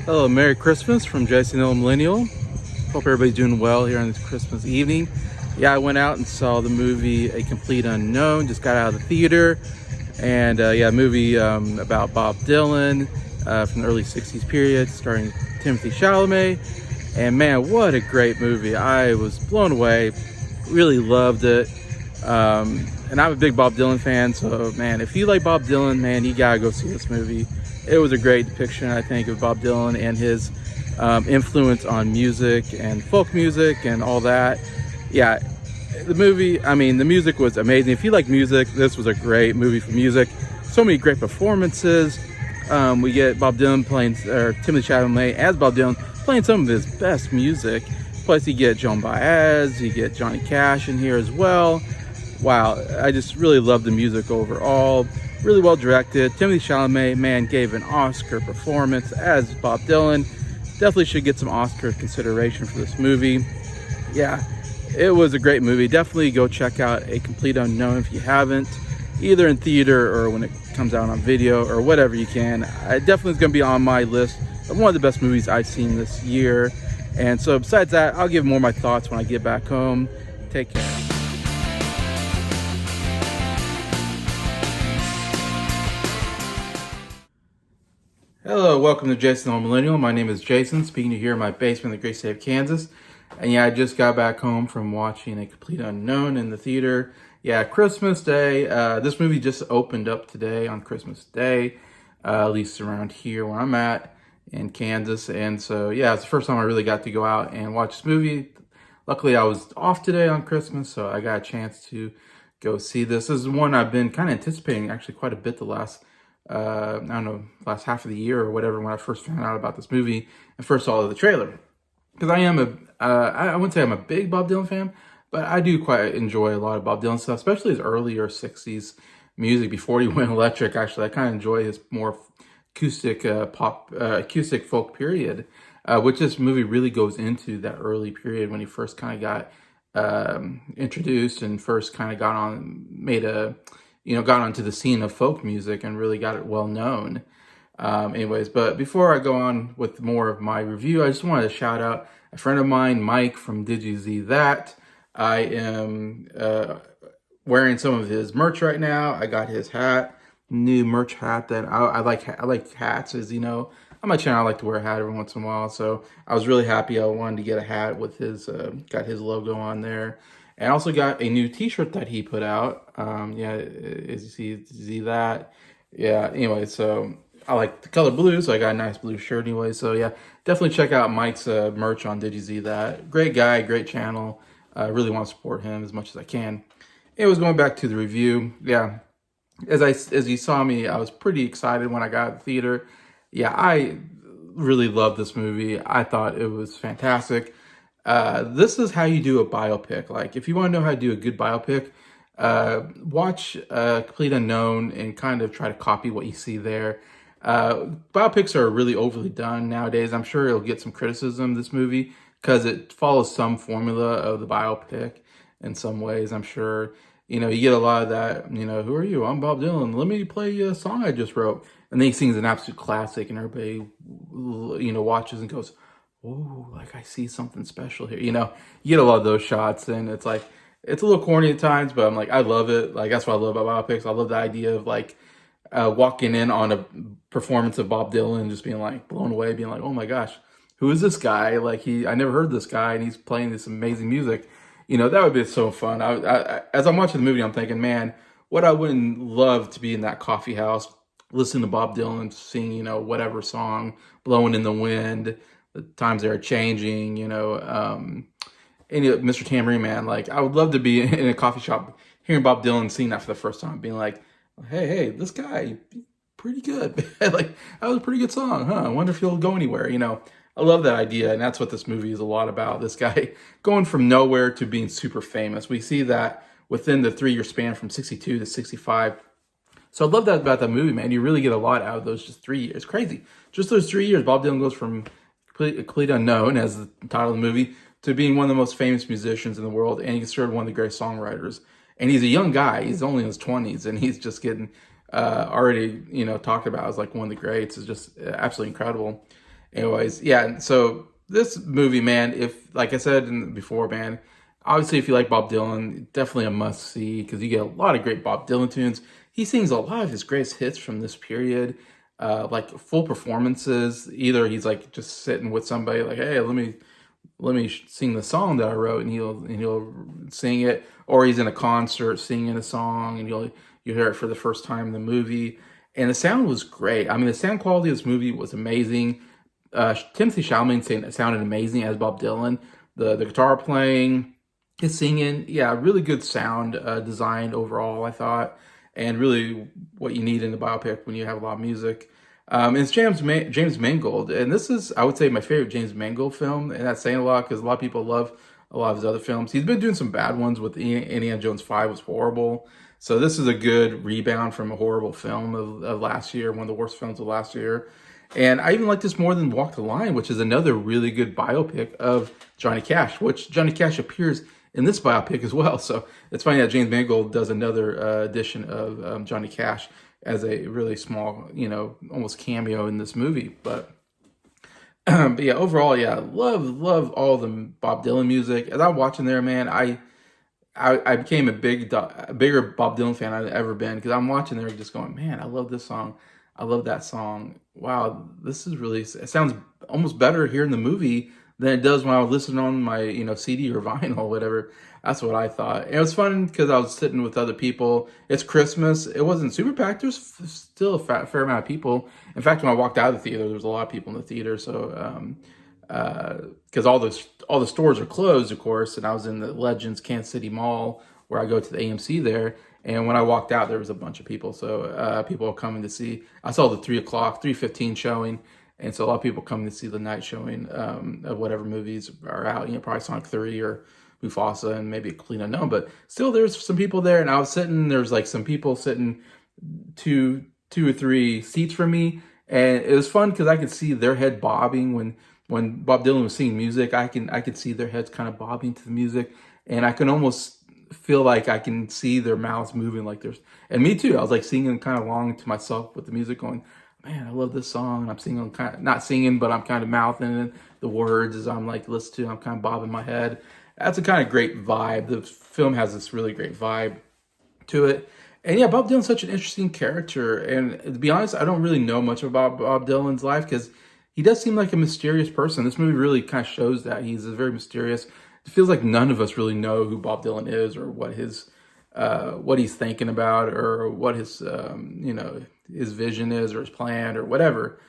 Hello, Merry Christmas from Jason the Old Millennial. Hope everybody's doing well here on this Christmas evening. Yeah, I went out and saw the movie A Complete Unknown, just got out of the theater. And yeah, a movie about Bob Dylan from the early 60s period, starring Timothee Chalamet. And man, what a great movie. I was blown away, really loved it. And I'm a big Bob Dylan fan, so man, if you like Bob Dylan, man, you gotta go see this movie. It was a great depiction, I think, of Bob Dylan and his influence on music and folk music and all that. Yeah, the movie, I mean, the music was amazing. If you like music, this was a great movie for music. So many great performances. We get Bob Dylan playing, or Timothée Chalamet as Bob Dylan, playing some of his best music. Plus, you get Joan Baez, you get Johnny Cash in here as well. Wow, I just really love the music overall. Really well directed. Timothée Chalamet, man, gave an Oscar performance as Bob Dylan. Definitely should get some Oscar consideration for this movie. Yeah, it was a great movie. Definitely go check out A Complete Unknown if you haven't, either in theater or when it comes out on video or whatever you can. It definitely is going to be on my list of one of the best movies I've seen this year. And so besides that, I'll give more of my thoughts when I get back home. Take care. Hello, welcome to Jason the Old Millennial. My name is Jason, speaking to you here in my basement in the great state of Kansas. And yeah, I just got back home from watching A Complete Unknown in the theater. Yeah, Christmas Day. This movie just opened up today on Christmas Day, at least around here where I'm at in Kansas. And so yeah, it's the first time I really got to go out and watch this movie. Luckily, I was off today on Christmas, so I got a chance to go see this. This is one I've been kind of anticipating actually quite a bit the last I don't know, last half of the year or whatever, when I first found out about this movie and first saw the trailer. Because I am I wouldn't say I'm a big Bob Dylan fan, but I do quite enjoy a lot of Bob Dylan stuff, especially his earlier 60s music before he went electric. Actually, I kind of enjoy his more acoustic acoustic folk period, which this movie really goes into that early period when he first kind of got introduced and first kind of got onto the scene of folk music and really got it well known. Anyways, but before I go on with more of my review, I just wanted to shout out a friend of mine, Mike from Did You See That? I am wearing some of his merch right now. I got his hat, new merch hat that I like. I like hats, as you know. On my channel, I like to wear a hat every once in a while. So I was really happy. I wanted to get a hat with his, got his logo on there. And I also got a new t-shirt that he put out. Yeah, as you see that. Yeah, anyway, so I like the color blue, so I got a nice blue shirt anyway. So yeah, definitely check out Mike's merch on Did You See That? Great guy, great channel. I really want to support him as much as I can. Anyways, going back to the review. Yeah, as you saw me, I was pretty excited when I got to the theater. Yeah, I really loved this movie. I thought it was fantastic. This is how you do a biopic. Like, if you want to know how to do a good biopic, watch Complete Unknown and kind of try to copy what you see there. Biopics are really overly done nowadays. I'm sure it'll get some criticism, this movie, because it follows some formula of the biopic in some ways, I'm sure. You know, you get a lot of that, who are you? I'm Bob Dylan. Let me play a song I just wrote. And then he sings an absolute classic and everybody, watches and goes, oh, like I see something special here. You get a lot of those shots and it's like, it's a little corny at times, but I'm like, I love it. Like, that's what I love about biopics. I love the idea of like walking in on a performance of Bob Dylan and just being like blown away, being like, oh my gosh, who is this guy? Like I never heard this guy and he's playing this amazing music. That would be so fun. As I'm watching the movie, I'm thinking, man, what I wouldn't love to be in that coffee house, listen to Bob Dylan sing, whatever song, Blowing in the Wind, the times they are changing, and Mr. Tambourine Man. Like, I would love to be in a coffee shop hearing Bob Dylan sing that for the first time, being like, hey, this guy, pretty good. Like, that was a pretty good song, huh? I wonder if he'll go anywhere, I love that idea, and that's what this movie is a lot about. This guy going from nowhere to being super famous. We see that within the 3-year span from 62 to 65. So I love that about that movie, man. You really get a lot out of those just 3 years. It's crazy. Just those 3 years, Bob Dylan goes from complete unknown, as the title of the movie, to being one of the most famous musicians in the world, and he's considered one of the greatest songwriters. And he's a young guy. He's only in his 20s, and he's just getting already, talked about as like one of the greats. Is just absolutely incredible. Anyways, yeah. So this movie, man, if like I said before, man, obviously if you like Bob Dylan, definitely a must see because you get a lot of great Bob Dylan tunes. He sings a lot of his greatest hits from this period, like full performances. Either he's like just sitting with somebody, like, hey, let me sing the song that I wrote, and he'll sing it, or he's in a concert singing a song, and you hear it for the first time in the movie, and the sound was great. I mean, the sound quality of this movie was amazing. Timothee Chalamet sounded amazing as Bob Dylan. The guitar playing, his singing, yeah, really good sound design overall, I thought, and really what you need in a biopic when you have a lot of music. It's James Mangold, and this is, I would say, my favorite James Mangold film, and that's saying a lot because a lot of people love a lot of his other films. He's been doing some bad ones. With Indiana Jones 5 was horrible, so this is a good rebound from a horrible film of last year, one of the worst films of last year. And I even like this more than Walk the Line, which is another really good biopic of Johnny Cash, which Johnny Cash appears in this biopic as well. So it's funny that James Mangold does another edition of Johnny Cash as a really small, almost cameo in this movie. But but yeah, overall, yeah, love all the Bob Dylan music. As I'm watching there, man, I became a bigger Bob Dylan fan I've ever been because I'm watching there just going, man, I love this song. I love that song. Wow, this is really, it sounds almost better here in the movie than it does when I was listening on my, CD or vinyl or whatever. That's what I thought. And it was fun because I was sitting with other people. It's Christmas. It wasn't super packed. There's still a fair amount of people. In fact, when I walked out of the theater, there was a lot of people in the theater. So, because all the stores are closed, of course, and I was in the Legends Kansas City Mall where I go to the AMC there. And when I walked out, there was a bunch of people. So people were coming to see. I saw the 3:15 showing, and so a lot of people coming to see the night showing of whatever movies are out. Probably Sonic 3 or Mufasa and maybe a Complete Unknown. But still, there's some people there, and I was sitting. There's like some people sitting two or three seats from me, and it was fun because I could see their head bobbing when Bob Dylan was singing music. I could see their heads kind of bobbing to the music, and I can almost feel like I can see their mouths moving like there's, and me too. I was like singing kind of along to myself with the music, going, "Man, I love this song." I'm singing, kind of not singing, but I'm kind of mouthing the words as I'm like listening to. I'm kind of bobbing my head. That's a kind of great vibe. The film has this really great vibe to it. And yeah, Bob Dylan's such an interesting character. And to be honest, I don't really know much about Bob Dylan's life because he does seem like a mysterious person. This movie really kind of shows that he's a very mysterious. It feels like none of us really know who Bob Dylan is or what he's thinking about or what his vision is or his plan or whatever.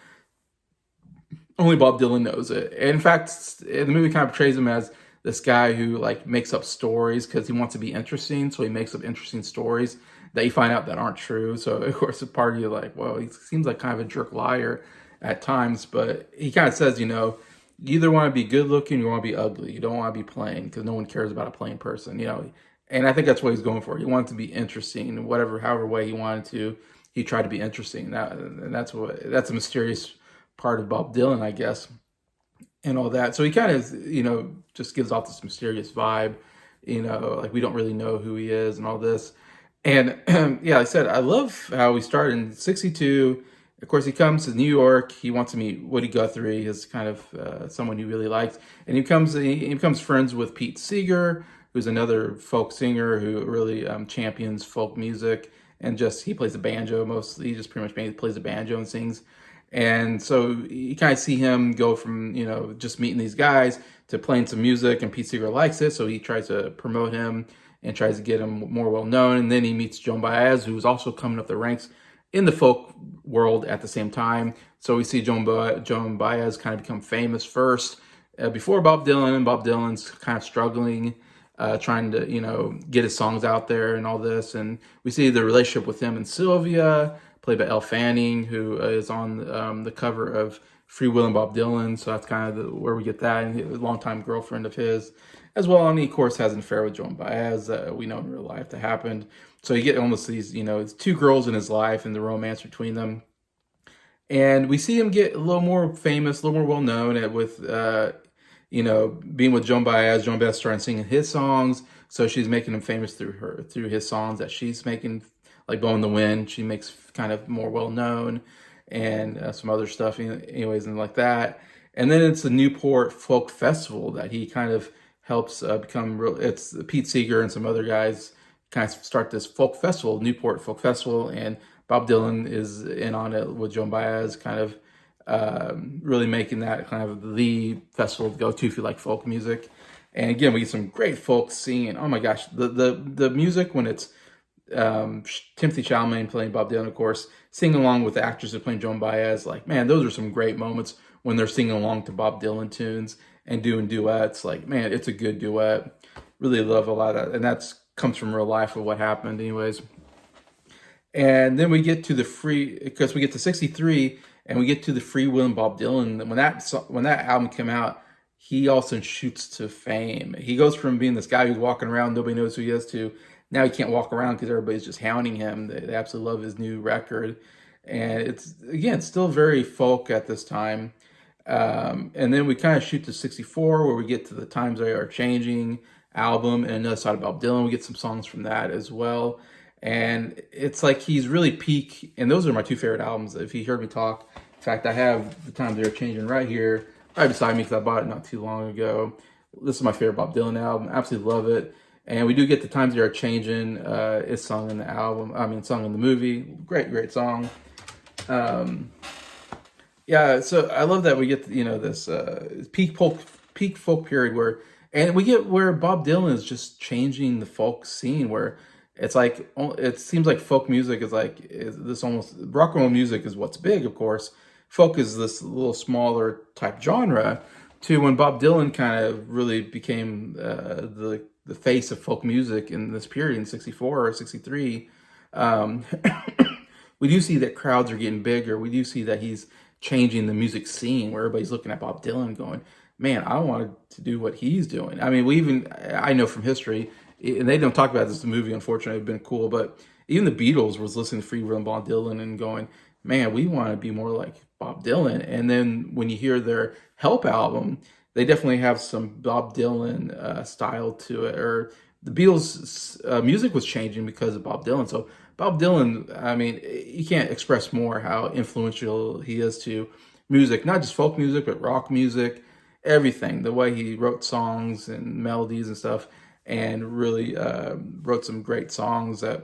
Only Bob Dylan knows it. And in fact, the movie kind of portrays him as this guy who like makes up stories because he wants to be interesting. So he makes up interesting stories that you find out that aren't true. So of course, a part of you like, well, he seems like kind of a jerk liar at times, but he kind of says, you either want to be good looking, or you want to be ugly. You don't want to be plain because no one cares about a plain person, And I think that's what he's going for. He wanted to be interesting, however way he wanted to. He tried to be interesting. That's a mysterious part of Bob Dylan, I guess, and all that. So he kind of, just gives off this mysterious vibe, like we don't really know who he is and all this. And yeah, like I said, I love how we started in '62. Of course, he comes to New York. He wants to meet Woody Guthrie, his kind of someone he really likes, and he becomes friends with Pete Seeger, who's another folk singer who really champions folk music, and he plays the banjo mostly. He just pretty much plays the banjo and sings. And so you kind of see him go from, just meeting these guys to playing some music, and Pete Seeger likes it. So he tries to promote him and tries to get him more well known. And then he meets Joan Baez, who's also coming up the ranks in the folk world at the same time. So we see Joan Baez kind of become famous first before Bob Dylan, and Bob Dylan's kind of struggling, trying to, get his songs out there and all this. And we see the relationship with him and Sylvia, played by Elle Fanning, who is on the cover of Free Will and Bob Dylan. So that's kind of where we get that. And a longtime girlfriend of his as well. And he, of course, has an affair with Joan Baez that we know in real life that happened. So you get almost these, it's two girls in his life and the romance between them. And we see him get a little more famous, a little more well-known with, being with Joan Baez. Joan Baez started singing his songs. So she's making him famous through his songs that she's making, like Blow in the Wind. She makes kind of more well-known and some other stuff anyways and like that. And then it's the Newport Folk Festival that he kind of helps become real. It's Pete Seeger and some other guys kind of start this folk festival, Newport Folk Festival, and Bob Dylan is in on it with Joan Baez, kind of really making that kind of the festival to go to if you like folk music. And again, we get some great folk singing. Oh my gosh, the music when it's Timothee Chalamet playing Bob Dylan, of course, singing along with the actors that are playing Joan Baez. Like, man, those are some great moments when they're singing along to Bob Dylan tunes and doing duets. Like, man, it's a good duet. Really love a lot of that, and that's comes from real life of what happened, anyways. And then we get to the free because we get to '63 and we get to the Free Will and Bob Dylan. When that album came out, he also shoots to fame. He goes from being this guy who's walking around, nobody knows who he is, to now he can't walk around because everybody's just hounding him. They absolutely love his new record. And it's, again, still very folk at this time. And then we kind of shoot to '64 where we get to the Times They Are Changing album and another side of Bob Dylan. We get some songs from that as well. And it's like he's really peak. And those are my two favorite albums. If you heard me talk, in fact, I have The Times They Are Changing right here, right beside me because I bought it not too long ago. This is my favorite Bob Dylan album. Absolutely love it. And we do get The Times They Are Changing. It's sung in the album. I mean, sung in the movie. Great, great song. Yeah, so I love that we get this peak folk period where, and we get where Bob Dylan is just changing the folk scene where it's like it seems like folk music is this almost rock and roll music is what's big, of course. Folk is this little smaller type genre. To when Bob Dylan kind of really became the face of folk music in this period in '64 or '63. Um, we do see that crowds are getting bigger. We do see that he's changing the music scene where everybody's looking at Bob Dylan going, man, I wanted to do what he's doing. I mean, I know from history, and they don't talk about this in the movie, unfortunately, it's been cool, but even the Beatles was listening to Free Will and Bob Dylan and going, man, we want to be more like Bob Dylan. And then when you hear their Help album, they definitely have some Bob Dylan style to it. Or the Beatles' music was changing because of Bob Dylan. So Bob Dylan, I mean, you can't express more how influential he is to music, not just folk music, but rock music, everything. The way he wrote songs and melodies and stuff, and really wrote some great songs that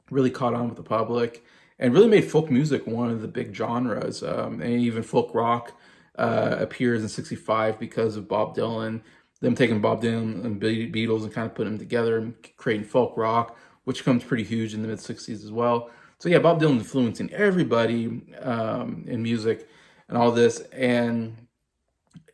really caught on with the public and really made folk music one of the big genres. And even folk rock appears in '65 because of Bob Dylan, them taking Bob Dylan and Beatles and kind of putting them together and creating folk rock, which comes pretty huge in the mid '60s as well. So yeah, Bob Dylan influencing everybody in music and all this. And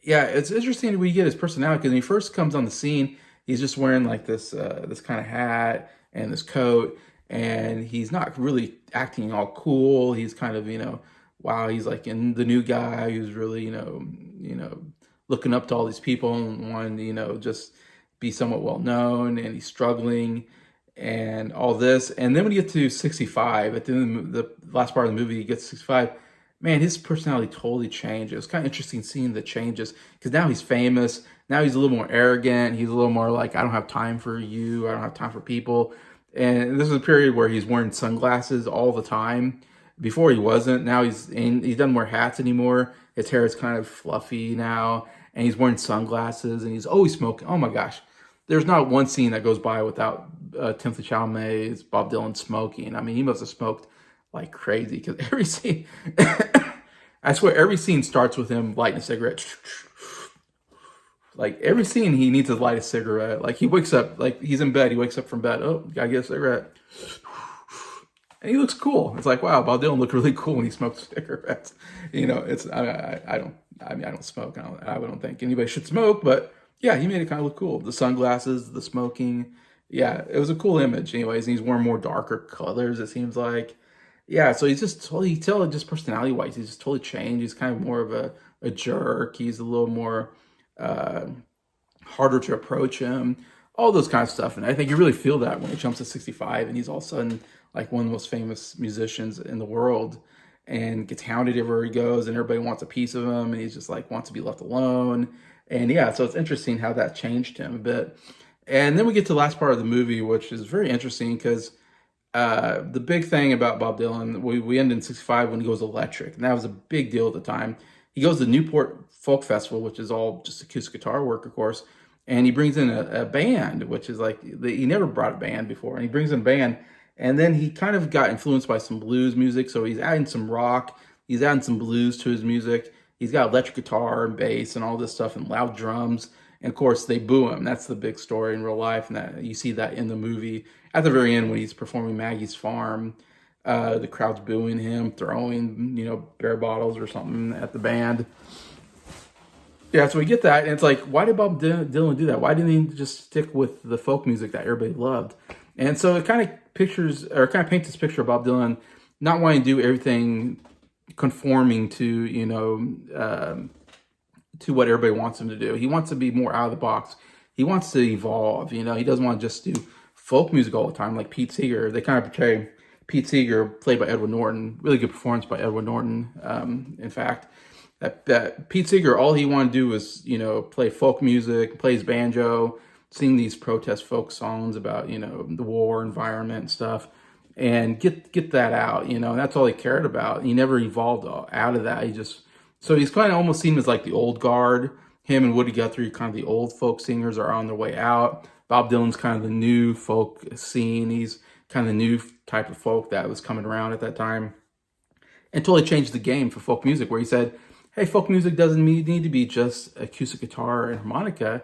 yeah, it's interesting we get his personality because when he first comes on the scene, he's just wearing like this kind of hat and this coat, and he's not really acting all cool. He's kind of wow, he's like in the new guy who's really looking up to all these people and wanting to just be somewhat well known, and he's struggling and all this. And then when you get to '65, at the end of the last part of the movie, he gets to '65. Man, his personality totally changes. It's kind of interesting seeing the changes because now he's famous. Now he's a little more arrogant. He's a little more like, I don't have time for you. I don't have time for people. And this is a period where he's wearing sunglasses all the time. Before he wasn't. Now he doesn't wear hats anymore. His hair is kind of fluffy now, and he's wearing sunglasses, and he's always smoking. Oh my gosh, there's not one scene that goes by without Timothée Chalamet's Bob Dylan smoking. I mean, he must have smoked like crazy because every scene, I swear, every scene starts with him lighting a cigarette. Like every scene, he needs to light a cigarette. Like he wakes up, like he's in bed. He wakes up from bed. Oh, gotta get a cigarette. And he looks cool. It's like, wow, Bob Dylan looked really cool when he smoked cigarettes. It's I don't smoke. I don't think anybody should smoke, but yeah, he made it kind of look cool. The sunglasses, the smoking, yeah, it was a cool image. Anyways, and he's wearing more darker colors. It seems like, yeah. So he's just totally, just personality wise, he's just totally changed. He's kind of more of a jerk. He's a little more harder to approach him. All those kind of stuff, and I think you really feel that when he jumps to '65, and he's all of a sudden like one of the most famous musicians in the world, and gets hounded everywhere he goes, and everybody wants a piece of him, and he's just like wants to be left alone. And yeah, so it's interesting how that changed him a bit. And then we get to the last part of the movie, which is very interesting because the big thing about Bob Dylan, we end in '65 when he goes electric, and that was a big deal at the time he goes to Newport Folk Festival, which is all just acoustic guitar work, of course, and he brings in a band, which is like he never brought a band before, and he brings in a band, and then he kind of got influenced by some blues music, so he's adding some rock, he's adding some blues to his music. He's got electric guitar and bass and all this stuff and loud drums. And of course, they boo him. That's the big story in real life, and that you see that in the movie at the very end when he's performing Maggie's Farm. The crowd's booing him, throwing beer bottles or something at the band. Yeah, so we get that, and it's like, why did Bob Dylan do that? Why didn't he just stick with the folk music that everybody loved? And so it kind of paints this picture of Bob Dylan not wanting to do everything conforming to what everybody wants him to do. He wants to be more out of the box. He wants to evolve. He doesn't want to just do folk music all the time like Pete Seeger. They kind of portray Pete Seeger, played by Edward Norton, really good performance by Edward Norton. In fact, that Pete Seeger, all he wanted to do was play folk music, play his banjo, sing these protest folk songs about the war environment and stuff, and get that out. And that's all he cared about. He never evolved out of that. So he's kind of almost seen as like the old guard. Him and Woody Guthrie, kind of the old folk singers, are on their way out. Bob Dylan's kind of the new folk scene. He's kind of the new type of folk that was coming around at that time. And totally changed the game for folk music, where he said, hey, folk music doesn't need to be just acoustic guitar and harmonica.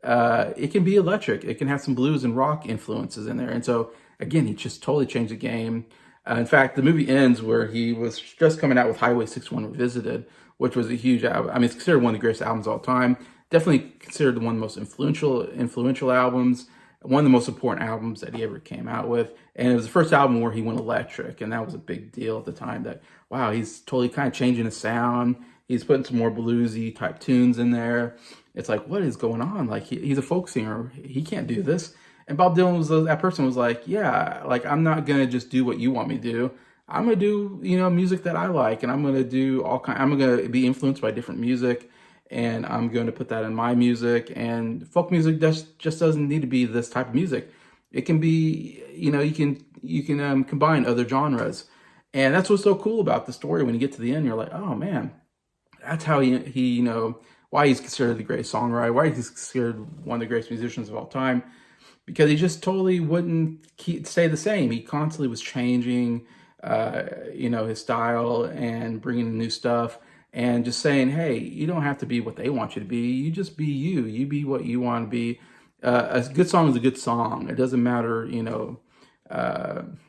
It can be electric. It can have some blues and rock influences in there. And so, again, he just totally changed the game. In fact, the movie ends where he was just coming out with Highway 61 Revisited, which was a huge album. I mean, it's considered one of the greatest albums of all time. Definitely considered one of the most influential albums, one of the most important albums that he ever came out with. And it was the first album where he went electric, and that was a big deal at the time. That, wow, he's totally kind of changing his sound. He's putting some more bluesy type tunes in there. It's like, what is going on? Like, he's a folk singer. He can't do this. And Bob Dylan was like, yeah, like, I'm not going to just do what you want me to do. I'm going to do, music that I like, and I'm going to do I'm going to be influenced by different music, and I'm going to put that in my music. And folk music just doesn't need to be this type of music. It can be, you can combine other genres. And that's what's so cool about the story. When you get to the end, you're like, oh man, that's how he why he's considered the greatest songwriter, why he's considered one of the greatest musicians of all time, because he just totally wouldn't stay the same. He constantly was changing, his style and bringing in new stuff, and just saying, hey, you don't have to be what they want you to be. You just be you. You be what you want to be. A good song is a good song. It doesn't matter,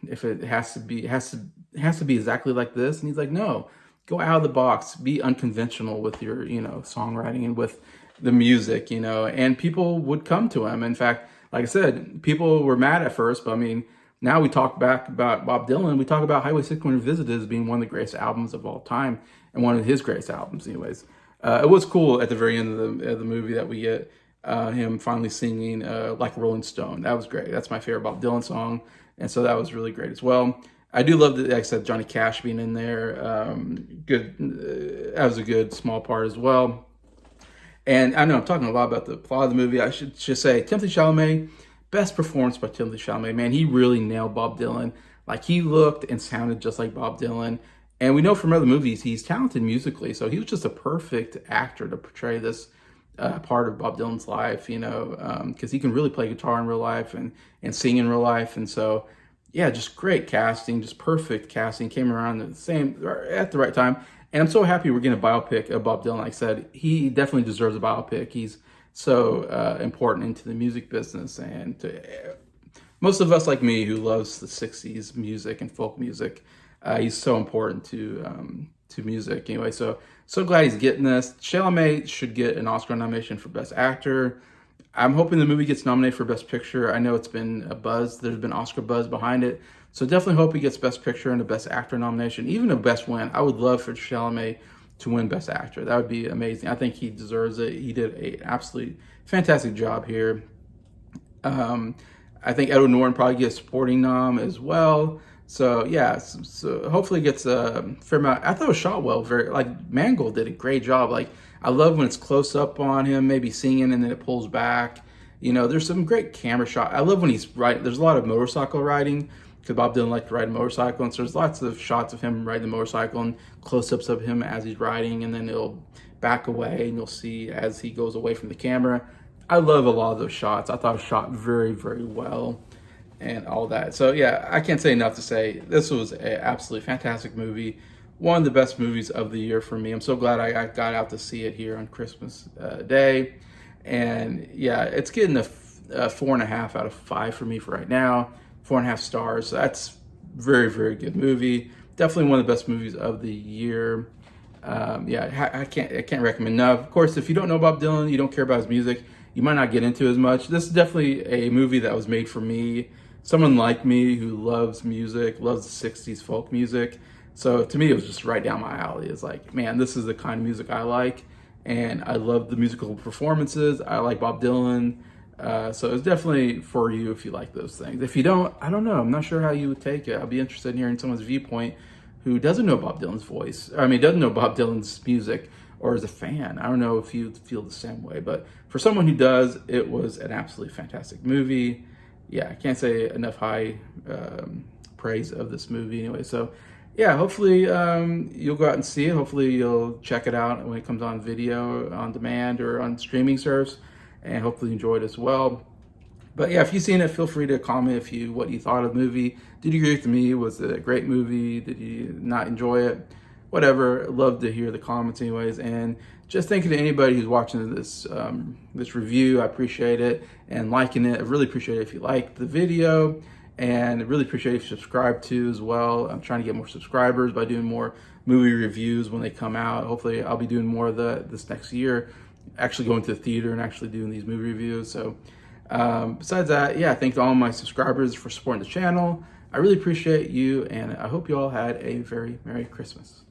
if it has to be exactly like this. And he's like, no, go out of the box, be unconventional with your, songwriting and with the music, and people would come to him. In fact, like I said, people were mad at first, but I mean, now we talk back about Bob Dylan, we talk about Highway 61 Revisited as being one of the greatest albums of all time, and one of his greatest albums anyways. It was cool at the very end of the movie that we get him finally singing Like a Rolling Stone. That was great. That's my favorite Bob Dylan song, and so that was really great as well. I do love that, like I said, Johnny Cash being in there. Good, that was a good small part as well. And I know I'm talking a lot about the plot of the movie. I should just say, Timothee Chalamet, best performance by Timothee Chalamet. Man, he really nailed Bob Dylan. Like, he looked and sounded just like Bob Dylan. And we know from other movies, he's talented musically. So he was just a perfect actor to portray this part of Bob Dylan's life, because he can really play guitar in real life and sing in real life. And so, yeah, just great casting, just perfect casting. Came around at the right time. And I'm so happy we're getting a biopic of Bob Dylan. Like I said, he definitely deserves a biopic. He's so important into the music business. And to most of us like me who loves the 60s music and folk music, he's so important to music. Anyway, so glad he's getting this. Chalamet should get an Oscar nomination for Best Actor. I'm hoping the movie gets nominated for Best Picture. I know it's been a buzz. There's been Oscar buzz behind it. So definitely hope he gets Best Picture and a Best Actor nomination, even a Best Win. I would love for Chalamet to win Best Actor. That would be amazing. I think he deserves it. He did an absolutely fantastic job here. I think Edward Norton probably gets supporting nom as well. So yeah, so hopefully it gets a fair amount. I thought it was shot well. Mangold did a great job. Like, I love when it's close up on him, maybe singing, and then it pulls back. There's some great camera shot. I love when he's riding. There's a lot of motorcycle riding because Bob Dylan liked to ride a motorcycle, and so there's lots of shots of him riding the motorcycle and close-ups of him as he's riding, and then it'll back away and you'll see as he goes away from the camera. I love a lot of those shots. I thought it was shot very, very well and all that. So yeah, I can't say enough to say this was an absolutely fantastic movie. One of the best movies of the year for me. I'm so glad I got out to see it here on Christmas Day. And yeah, it's getting a 4.5 out of 5 for me for right now. 4.5 stars. So that's very, very good movie. Definitely one of the best movies of the year. Yeah, I can't recommend enough. Of course, if you don't know Bob Dylan, you don't care about his music, you might not get into it as much. This is definitely a movie that was made for me. Someone like me who loves music, loves the 60s folk music. So to me, it was just right down my alley. It's like, man, this is the kind of music I like. And I love the musical performances. I like Bob Dylan. So it's definitely for you if you like those things. If you don't, I don't know. I'm not sure how you would take it. I'll be interested in hearing someone's viewpoint who doesn't know Bob Dylan's voice. I mean, doesn't know Bob Dylan's music or is a fan. I don't know if you feel the same way. But for someone who does, it was an absolutely fantastic movie. Yeah, I can't say enough high praise of this movie anyway. So yeah, hopefully you'll go out and see it. Hopefully you'll check it out when it comes on video, on demand, or on streaming service. And hopefully you enjoy it as well. But yeah, if you've seen it, feel free to comment what you thought of the movie. Did you agree with me? Was it a great movie? Did you not enjoy it? Whatever. I'd love to hear the comments anyways. And just thank you to anybody who's watching this this review. I appreciate it. And liking it. I really appreciate it if you like the video. And I really appreciate it if you subscribe to as well. I'm trying to get more subscribers by doing more movie reviews when they come out. Hopefully I'll be doing more of this next year. Actually going to the theater and actually doing these movie reviews. So besides that, yeah, thank all my subscribers for supporting the channel. I really appreciate you, and I hope you all had a very Merry Christmas.